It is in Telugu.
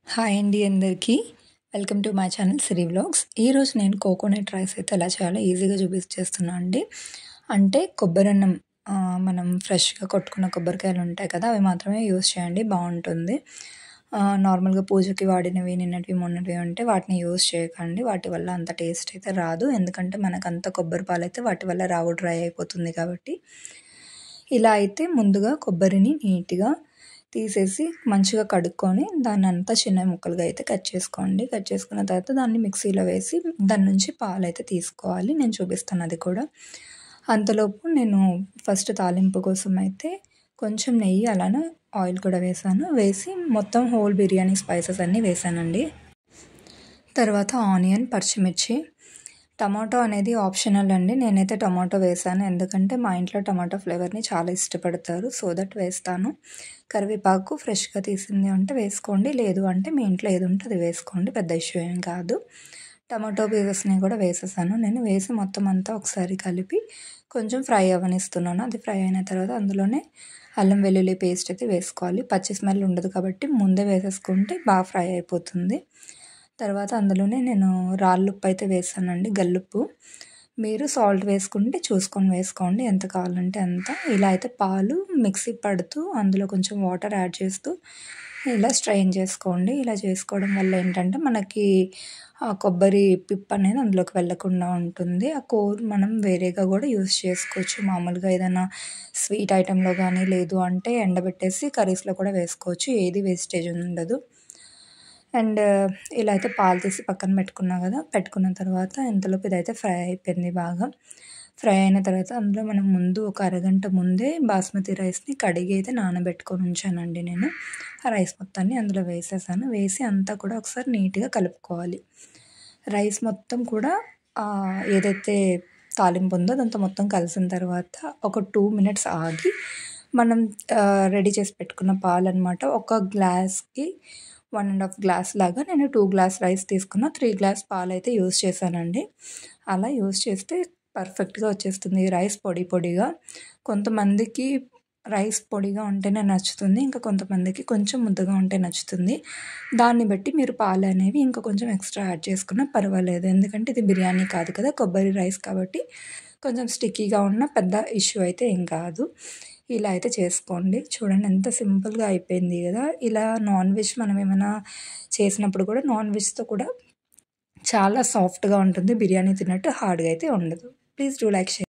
హాయ్ అండి అందరికీ. Welcome to my channel Siri vlogs. ఈరోజు నేను కోకోనట్ రైస్ అయితే ఎలా చేయాలో ఈజీగా చూపించేస్తున్నా అండి. అంటే కొబ్బరన్నం మనం ఫ్రెష్‌గా కొట్టుకున్న కొబ్బరికాయలు ఉంటాయి కదా! అవి మాత్రమే యూజ్ చేయండి, బావుంటుంది. నార్మల్‌గా పూజకి వాడినవి, నిన్నటివి, మొన్నటివి ఉంటే వాటిని యూజ్ చేయకండి. వాటి వల్ల అంత టేస్ట్ అయితే రాదు. ఎందుకంటే మనకంత కొబ్బరి పాలైతే వాటి వల్ల రావు, డ్రై అయిపోతుంది కాబట్టి. ఇలా అయితే ముందుగా కొబ్బరిని నీట్‌గా తీసేసి మంచిగా కడుక్కొని దాన్నంతా చిన్న ముక్కలుగా అయితే కట్ చేసుకోండి. కట్ చేసుకున్న తర్వాత దాన్ని మిక్సీలో వేసి దాని నుంచి పాలైతే తీసుకోవాలి. నేను చూపిస్తాను అది కూడా. అంతలోపు నేను ఫస్ట్ తాలింపు కోసం అయితే కొంచెం నెయ్యి అలానే ఆయిల్ కూడా వేసాను. వేసి మొత్తం హోల్ బిర్యానీ స్పైసెస్ అన్నీ వేసానండి. తర్వాత ఆనియన్, పచ్చిమిర్చి, టమాటో అనేది ఆప్షనల్ అండి. నేనైతే టమాటో వేసాను ఎందుకంటే మా ఇంట్లో టమాటో ఫ్లేవర్ని చాలా ఇష్టపడతారు. సో దట్ వేస్తాను. కరివేపాకు ఫ్రెష్‌గా తీసింది ఉంటే వేసుకోండి, లేదు అంటే మీ ఇంట్లో ఏది ఉంటే అది వేసుకోండి, పెద్ద ఇష్యూ ఏం కాదు. టమాటో పీసెస్ని కూడా వేసేసాను. నేను వేసి మొత్తం అంతా ఒకసారి కలిపి కొంచెం ఫ్రై అవ్వనిస్తున్నాను. అది ఫ్రై అయిన తర్వాత అందులోనే అల్లం వెల్లుల్లి పేస్ట్ అయితే వేసుకోవాలి. పచ్చి స్మెల్ ఉండదు కాబట్టి ముందే వేసేసుకుంటే బాగా ఫ్రై అయిపోతుంది. తర్వాత అందులోనే నేను రాళ్ళుప్పు అయితే వేసానండి, గల్లుప్పు. మీరు సాల్ట్ వేసుకుంటే చూసుకొని వేసుకోండి, ఎంత కావాలంటే అంత. ఇలా అయితే పాలు మిక్సీ పడుతూ అందులో కొంచెం వాటర్ యాడ్ చేస్తూ ఇలా స్ట్రెయిన్ చేసుకోండి. ఇలా చేసుకోవడం వల్ల ఏంటంటే మనకి ఆ కొబ్బరి పిప్ అనేది అందులోకి వెళ్ళకుండా ఉంటుంది. ఆ కోర్ మనం వేరేగా కూడా యూస్ చేసుకోవచ్చు. మామూలుగా ఏదైనా స్వీట్ ఐటెంలో కానీ, లేదు అంటే ఎండబెట్టేసి కర్రీస్లో కూడా వేసుకోవచ్చు. ఏది వేస్టేజ్ ఉండదు. అండ్ ఇలా అయితే పాలు తీసి పక్కన పెట్టుకున్నా కదా! పెట్టుకున్న తర్వాత ఇంతలోపు ఇదైతే ఫ్రై అయిపోయింది బాగా. ఫ్రై అయిన తర్వాత అందులో మనం ముందు ఒక అరగంట ముందే బాస్మతి రైస్ని కడిగి అయితే నానబెట్టుకొని ఉంచానండి నేను. ఆ రైస్ మొత్తాన్ని అందులో వేసేసాను. వేసి అంతా కూడా ఒకసారి నీట్‌గా కలుపుకోవాలి. రైస్ మొత్తం కూడా ఏదైతే తాలింపు ఉందో అదంతా మొత్తం కలిసిన తర్వాత ఒక 2 మినిట్స్ ఆగి మనం రెడీ చేసి పెట్టుకున్న పాలనమాట. ఒక గ్లాస్‌కి 1½ గ్లాస్ లాగా నేను 2 గ్లాస్ రైస్ తీసుకున్న, 3 గ్లాస్ పాలైతే యూజ్ చేశానండి. అలా యూజ్ చేస్తే పర్ఫెక్ట్‌గా వచ్చేస్తుంది రైస్ పొడి పొడిగా. కొంతమందికి రైస్ పొడిగా ఉంటేనే నచ్చుతుంది. ఇంకా కొంతమందికి కొంచెం ముద్దగా ఉంటే నచ్చుతుంది. దాన్ని బట్టి మీరు పాలనేవి ఇంకా కొంచెం ఎక్స్ట్రా యాడ్ చేసుకున్నా పర్వాలేదు. ఎందుకంటే ఇది బిర్యానీ కాదు కదా, కొబ్బరి రైస్ కాబట్టి కొంచెం స్టిక్కీగా ఉన్న పెద్ద ఇష్యూ అయితే ఏం కాదు. ఇలా అయితే చేసుకోండి. చూడండి ఎంత సింపుల్‌గా అయిపోయింది కదా! ఇలా నాన్ వెజ్ మనం ఏమైనా చేసినప్పుడు కూడా నాన్ వెజ్‌తో కూడా చాలా సాఫ్ట్‌గా ఉంటుంది. బిర్యానీ తిన్నట్టు హార్డ్‌గా అయితే ఉండదు. Please do like, share.